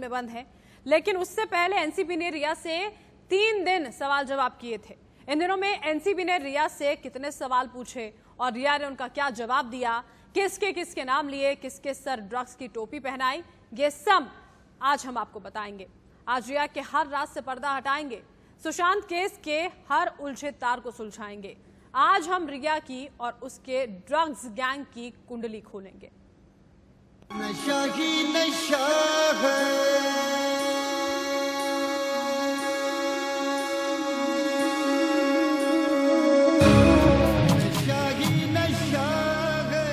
में बंद है। लेकिन उससे पहले एनसीबी ने रिया से 3 दिन सवाल जवाब किए थे। इन दिनों में एनसीबी ने रिया से कितने सवाल पूछे और रिया ने उनका क्या जवाब दिया, किसके किसके नाम लिए, किसके सर ड्रग्स की टोपी पहनाई, ये सब आज हम आपको बताएंगे। आज रिया के हर राज से पर्दा हटाएंगे, सुशांत केस के हर उलझे तार को सुलझाएंगे। आज हम रिया की और उसके ड्रग्स गैंग की कुंडली खोलेंगे। नशा ही नशा है, नशा ही नशा है।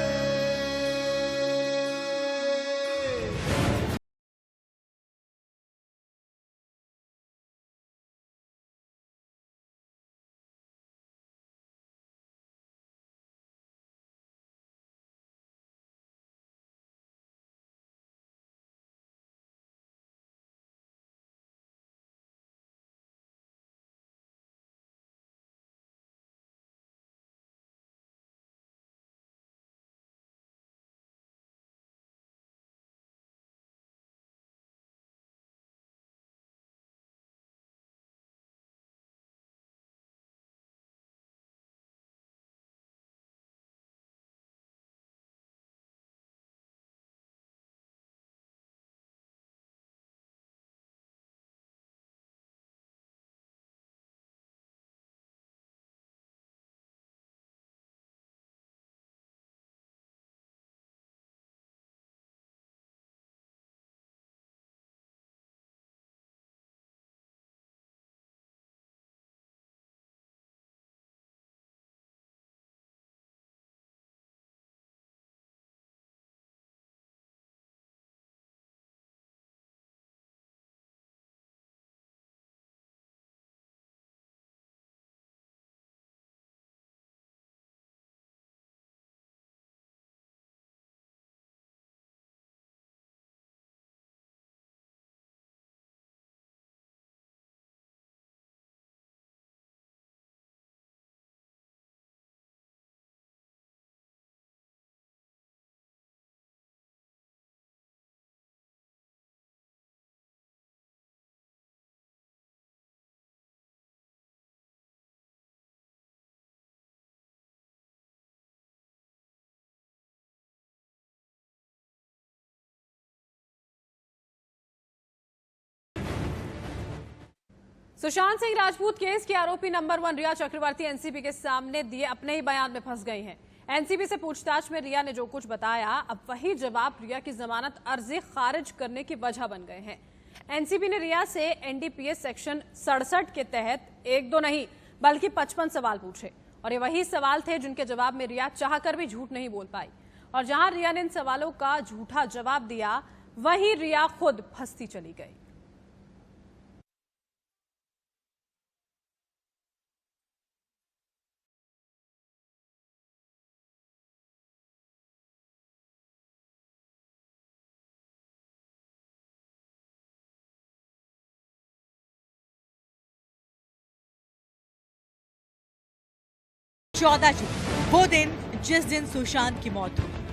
सुशांत सिंह राजपूत केस की आरोपी नंबर 1 रिया चक्रवर्ती एनसीबी के सामने दिए अपने ही बयान में फंस गई हैं। एनसीबी से पूछताछ में रिया ने जो कुछ बताया, अब वही जवाब रिया की जमानत अर्जी खारिज करने की वजह बन गए हैं। एनसीबी ने रिया से एनडीपीएस सेक्शन 67 के तहत 1-2 नहीं बल्कि 55 सवाल पूछे और ये वही सवाल थे जिनके जवाब में रिया चाहकर भी झूठ नहीं बोल पाई। और जहां रिया ने इन सवालों का झूठा जवाब दिया, वहीं रिया खुद फंसती चली गई। चौदह जून, वो दिन जिस दिन सुशांत की मौत हुई।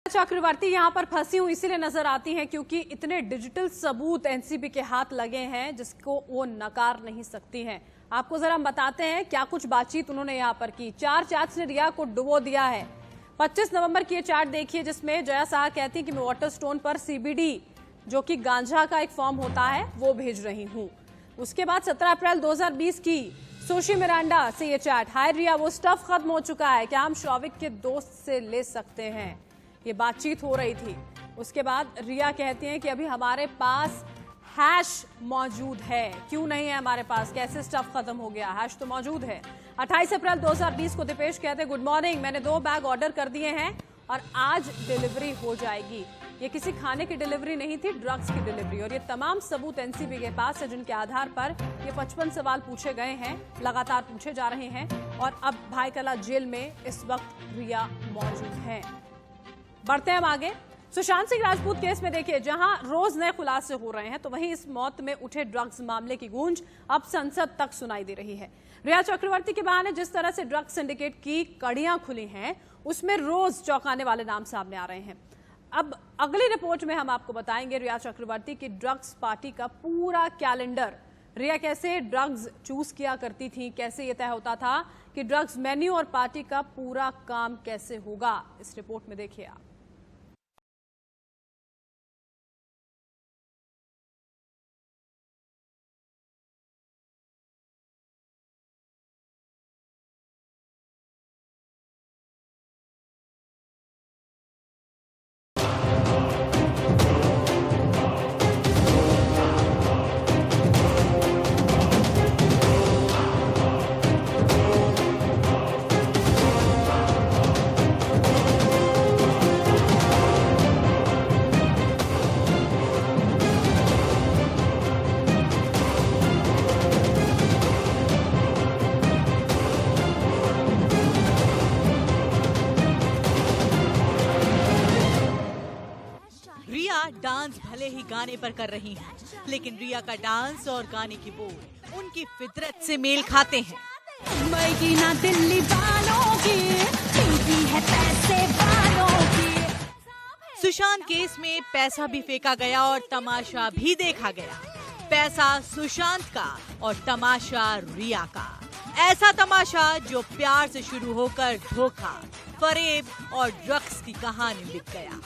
चक्रवर्ती यहाँ पर फंसी हुई इसीलिए नजर आती हैं क्योंकि इतने डिजिटल सबूत एनसीबी के हाथ लगे हैं जिसको वो नकार नहीं सकती हैं। आपको जरा हम बताते हैं क्या कुछ बातचीत उन्होंने यहाँ पर की। 4 चैट्स ने रिया को डुबो दिया है। 25 नवंबर की ये चैट देखिए जिसमें जया शाह कहती कि मैं वाटर स्टोन पर सीबीडी जो कि गांजा का एक फॉर्म होता है वो भेज रही हूँ। उसके बाद 17 अप्रैल 2020 की सोशी मिरांडा से ये चैट, हाय रिया वो स्टफ खत्म हो चुका है, क्या हम शौविक के दोस्त से ले सकते हैं, ये बातचीत हो रही थी। उसके बाद रिया कहती हैं कि अभी हमारे पास हैश मौजूद है, क्यों नहीं है हमारे पास, कैसे स्टफ खत्म हो गया, हैश तो मौजूद है। 28 अप्रैल 2020 को दीपेश कहते हैं गुड मॉर्निंग, मैंने 2 बैग ऑर्डर कर दिए हैं और आज डिलीवरी हो जाएगी। ये किसी खाने की डिलीवरी नहीं थी, ड्रग्स की डिलीवरी। और ये तमाम सबूत एनसीबी के पास है जिनके आधार पर ये 55 सवाल पूछे गए हैं, लगातार पूछे जा रहे हैं और अब भाईकला जेल में इस वक्त रिया मौजूद है। बढ़ते हैं हम आगे। सुशांत सिंह राजपूत केस में देखिए जहां रोज नए खुलासे हो रहे हैं तो वहीं इस मौत में उठे ड्रग्स मामले की गूंज अब संसद तक सुनाई दे रही है। रिया चक्रवर्ती के बहाने जिस तरह से ड्रग्स सिंडिकेट की कड़ियां खुली हैं उसमें रोज चौंकाने वाले नाम सामने आ रहे हैं। अब अगली रिपोर्ट में हम आपको बताएंगे रिया चक्रवर्ती की ड्रग्स पार्टी का पूरा कैलेंडर, रिया कैसे ड्रग्स चूज किया करती थी, कैसे ये तय होता था कि ड्रग्स मेन्यू और पार्टी का पूरा काम कैसे होगा। इस रिपोर्ट में देखिए आप। डांस भले ही गाने पर कर रही हैं, लेकिन रिया का डांस और गाने की बोल उनकी फितरत से मेल खाते हैं। ना दिल्ली वालों की, है पैसे वालों की। सुशांत केस में पैसा भी फेंका गया और तमाशा भी देखा गया। पैसा सुशांत का और तमाशा रिया का। ऐसा तमाशा जो प्यार से शुरू होकर धोखा, फरेब और ड्रग्स की कहानी लिख गया।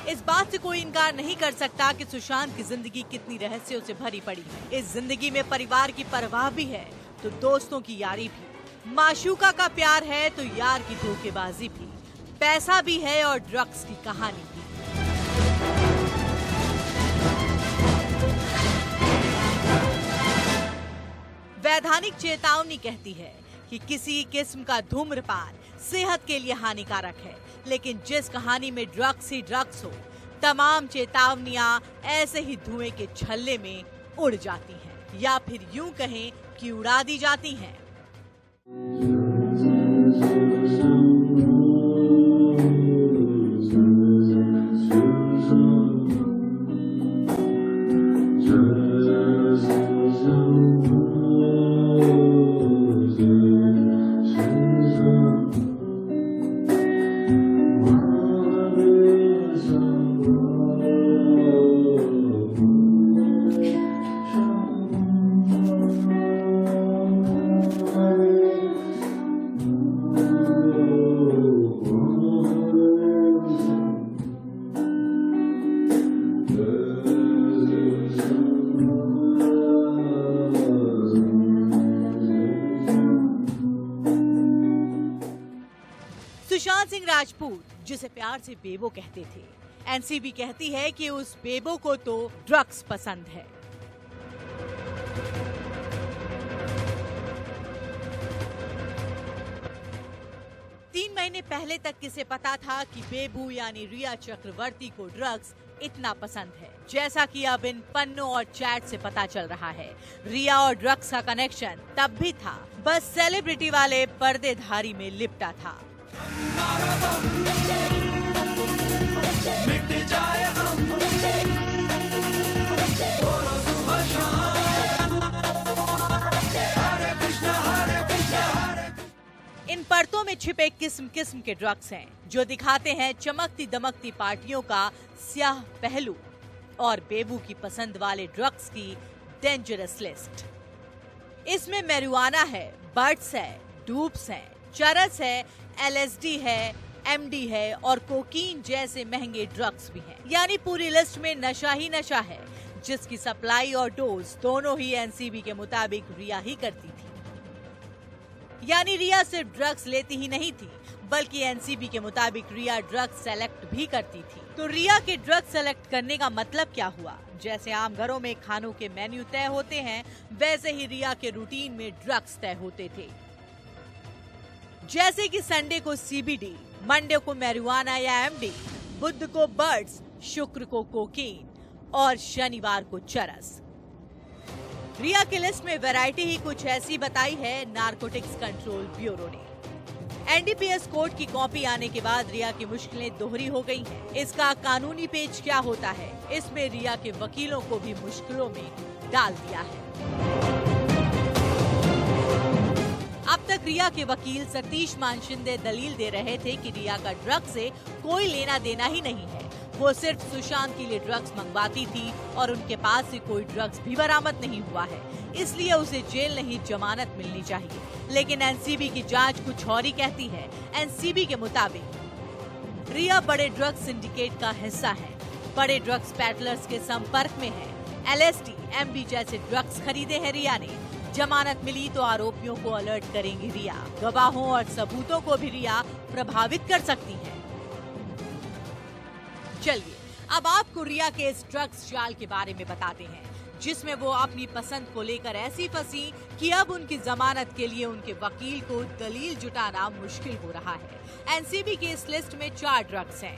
इस बात से कोई इनकार नहीं कर सकता कि सुशांत की जिंदगी कितनी रहस्यों से भरी पड़ी है। इस जिंदगी में परिवार की परवाह भी है तो दोस्तों की यारी भी, माशूका का प्यार है तो यार की धोखेबाजी भी, पैसा भी है और ड्रग्स की कहानी भी। वैधानिक चेतावनी कहती है कि किसी किस्म का धूम्रपान सेहत के लिए हानिकारक है, लेकिन जिस कहानी में ड्रग्स ही ड्रग्स हो, तमाम चेतावनियां ऐसे ही धुएं के छल्ले में उड़ जाती हैं या फिर यूं कहें कि उड़ा दी जाती हैं। सुशांत सिंह राजपूत, जिसे प्यार से बेबो कहते थे, एनसीबी कहती है कि उस बेबो को तो ड्रग्स पसंद है। तीन महीने पहले तक किसे पता था कि बेबू यानी रिया चक्रवर्ती को ड्रग्स इतना पसंद है, जैसा कि अब इन पन्नों और चैट से पता चल रहा है। रिया और ड्रग्स का कनेक्शन तब भी था, बस सेलिब्रिटी वाले पर्देधारी में लिपटा था। परतों में छिपे किस्म किस्म के ड्रग्स हैं जो दिखाते हैं चमकती दमकती पार्टियों का स्याह पहलू और बेबू की पसंद वाले ड्रग्स की डेंजरस लिस्ट। इसमें मैरिजुआना है, बड्स है, डूप्स है, चरस है, LSD है, MD है और कोकीन जैसे महंगे ड्रग्स भी हैं। यानी पूरी लिस्ट में नशा ही नशा है, जिसकी सप्लाई और डोज दोनों ही NCB के मुताबिक रिया ही करती थी। यानी रिया सिर्फ ड्रग्स लेती ही नहीं थी, बल्कि NCB के मुताबिक रिया ड्रग्स सेलेक्ट भी करती थी। तो रिया के ड्रग्स सेलेक्ट करने का मतलब क्या हुआ? जैसे आम घरों में खानों के मेन्यू तय होते हैं, वैसे ही रिया के रूटीन में ड्रग्स तय होते थे। जैसे कि संडे को CBD, मंडे को मैरिजुआना या MD, बुध को बड्स, शुक्र को कोकीन और शनिवार को चरस। रिया की लिस्ट में वैरायटी ही कुछ ऐसी बताई है नारकोटिक्स कंट्रोल ब्यूरो ने। NDPS कोड की कॉपी आने के बाद रिया की मुश्किलें दोहरी हो गई हैं। इसका कानूनी पेच क्या होता है, इसमें रिया के वकीलों को भी मुश्किलों में डाल दिया है। अब तक रिया के वकील सतीश मान शिंदे दलील दे रहे थे कि रिया का ड्रग्स से कोई लेना देना ही नहीं है। वो सिर्फ सुशांत के लिए ड्रग्स मंगवाती थी और उनके पास से कोई ड्रग्स भी बरामद नहीं हुआ है, इसलिए उसे जेल नहीं जमानत मिलनी चाहिए। लेकिन NCB की जांच कुछ और ही कहती है। NCB के मुताबिक रिया बड़े ड्रग्स सिंडिकेट का हिस्सा है, बड़े ड्रग्स पैडलर्स के संपर्क में है। LSD, MD जैसे ड्रग्स खरीदे हैं रिया ने। जमानत मिली तो आरोपियों को अलर्ट करेंगी रिया। गवाहों और सबूतों को भी रिया प्रभावित कर सकती है। चलिए अब आपको रिया के इस ड्रग्स जाल के बारे में बताते हैं, जिसमें वो अपनी पसंद को लेकर ऐसी फंसी कि अब उनकी जमानत के लिए उनके वकील को दलील जुटाना मुश्किल हो रहा है। NCB की इस लिस्ट में 4 ड्रग्स हैं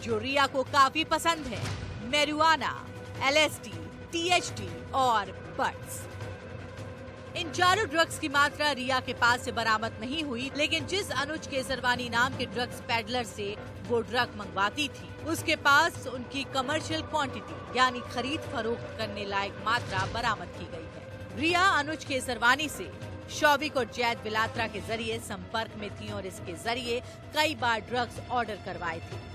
जो रिया को काफी पसंद है: मैरिजुआना, LSD, THD और बड्स। इन चारों ड्रग्स की मात्रा रिया के पास से बरामद नहीं हुई, लेकिन जिस अनुज केसरवानी नाम के ड्रग्स पैडलर से वो ड्रग मंगवाती थी, उसके पास उनकी कमर्शियल क्वांटिटी यानी खरीद फरोख्त करने लायक मात्रा बरामद की गई है। रिया अनुज केसरवानी से शौविक और जैद बिलात्रा के जरिए संपर्क में थी और इसके जरिए कई बार ड्रग्स ऑर्डर करवाए थे।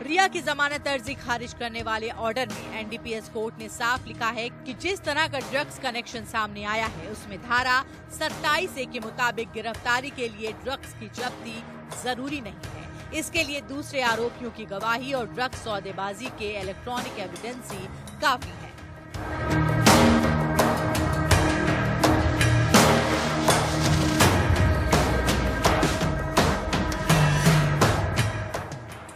रिया की जमानत अर्जी खारिज करने वाले ऑर्डर में NDPS कोर्ट ने साफ लिखा है कि जिस तरह का ड्रग्स कनेक्शन सामने आया है, उसमें धारा 27A के मुताबिक गिरफ्तारी के लिए ड्रग्स की जब्ती जरूरी नहीं है। इसके लिए दूसरे आरोपियों की गवाही और ड्रग्स सौदेबाजी के इलेक्ट्रॉनिक एविडेंस ही काफी है।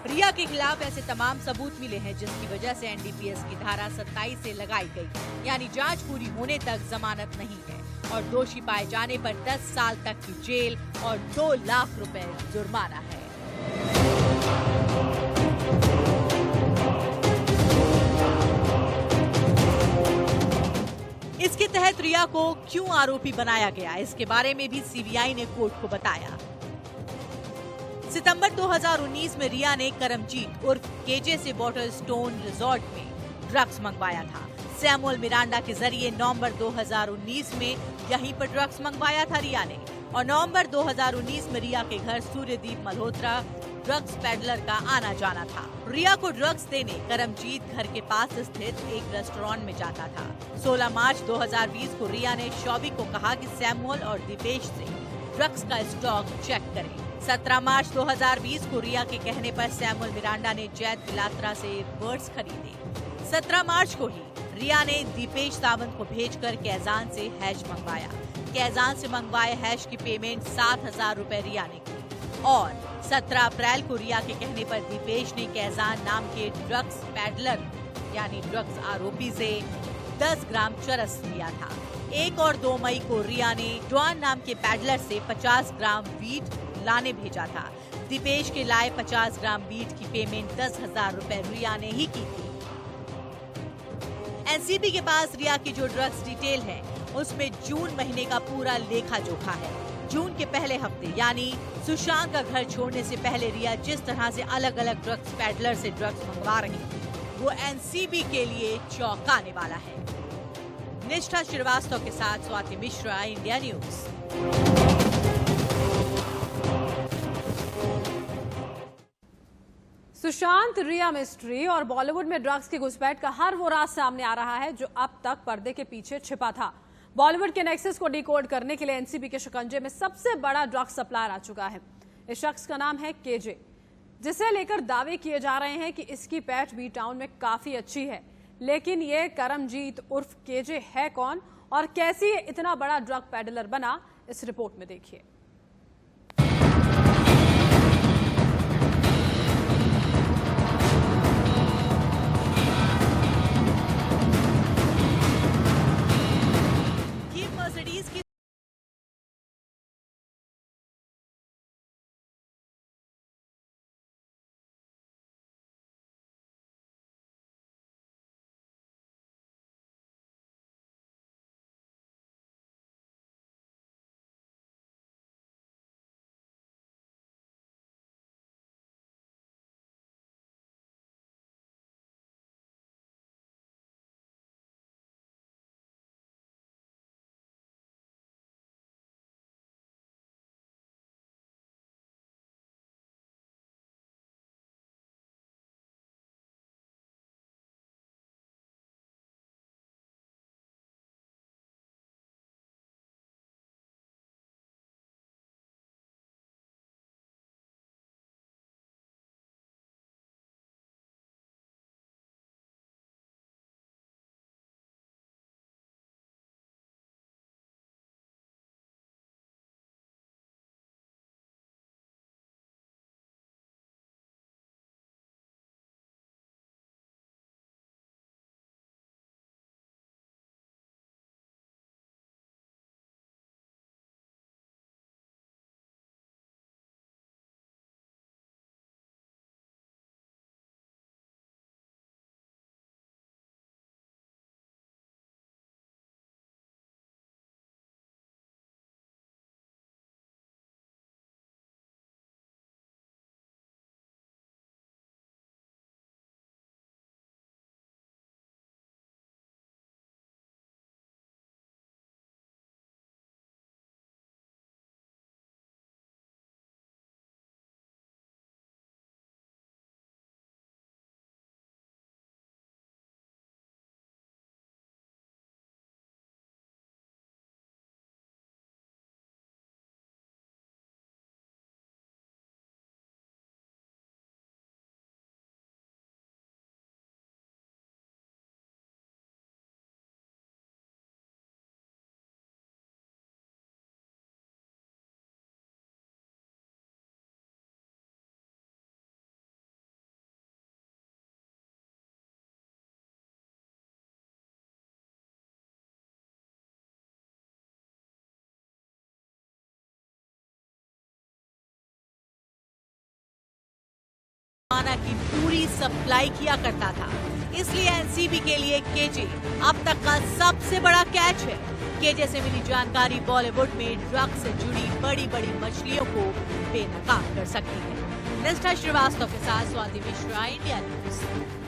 रिया के खिलाफ ऐसे तमाम सबूत मिले हैं जिसकी वजह से NDPS की धारा 27 से लगाई गई, यानी जांच पूरी होने तक जमानत नहीं है और दोषी पाए जाने पर 10 साल तक की जेल और 2 लाख रुपए जुर्माना है। इसके तहत रिया को क्यों आरोपी बनाया गया, इसके बारे में भी CBI ने कोर्ट को बताया। सितंबर 2019 में रिया ने करमजीत उर्फ केजे से बॉटल स्टोन रिजॉर्ट में ड्रग्स मंगवाया था। सैमुअल मिरांडा के जरिए नवंबर 2019 में यहीं पर ड्रग्स मंगवाया था रिया ने, और नवंबर 2019 में रिया के घर सूर्यदीप मल्होत्रा ड्रग्स पेडलर का आना जाना था। रिया को ड्रग्स देने करमजीत घर के पास स्थित एक रेस्टोरेंट में जाता था। 16 मार्च 2020 को रिया ने शौविक को कहा कि सैमुअल और दीपेश से ड्रग्स का स्टॉक चेक करें। 17 मार्च 2020 को रिया के कहने पर सैमुअल मिरांडा ने जैद बिलात्रा से बर्ड्स खरीदे। 17 मार्च को ही रिया ने दीपेश सावंत को भेजकर कैजान से हैश मंगवाया। कैजान से मंगवाए हैश की पेमेंट 7,000 रुपए रिया ने की और 17 अप्रैल को रिया के कहने पर दीपेश ने कैजान नाम के ड्रग्स पैडलर यानी ड्रग्स आरोपी से 10 ग्राम चरस लिया था। 1 और 2 मई को रिया ने डॉन नाम के पैडलर से 50 ग्राम वीट लाने भेजा था। दीपेश के लाए 50 ग्राम वीट की पेमेंट 10,000 रुपए रिया ने ही की थी। NCB के पास रिया की जो ड्रग्स डिटेल है, उसमें जून महीने का पूरा लेखा जोखा है। जून के पहले हफ्ते यानी सुशांत का घर छोड़ने से पहले रिया जिस तरह से अलग अलग ड्रग्स पैडलर से ड्रग्स मंगवा रही थी, वो एनसीबी के लिए चौंकाने वाला है। निष्ठा श्रीवास्तव के साथ स्वाति मिश्रा, इंडिया न्यूज। सुशांत रिया मिस्ट्री और बॉलीवुड में ड्रग्स की घुसपैठ का हर वो राज सामने आ रहा है जो अब तक पर्दे के पीछे छिपा था। बॉलीवुड के नेक्सस को डिकोड करने के लिए एनसीबी के शिकंजे में सबसे बड़ा ड्रग्स सप्लायर आ चुका है। इस शख्स का नाम है केजे, जिसे लेकर दावे किए जा रहे हैं कि इसकी पैठ बी टाउन में काफी अच्छी है। लेकिन ये करमजीत उर्फ केजे है कौन और कैसे ये इतना बड़ा ड्रग पेडलर बना, इस रिपोर्ट में देखिए। की पूरी सप्लाई किया करता था, इसलिए एनसीबी के लिए केजे अब तक का सबसे बड़ा कैच है। केजे से मिली जानकारी बॉलीवुड में ड्रग्स से जुड़ी बड़ी बड़ी मछलियों को बेनकाब कर सकती है। निष्ठा श्रीवास्तव के साथ स्वाति मिश्रा, इंडिया न्यूज।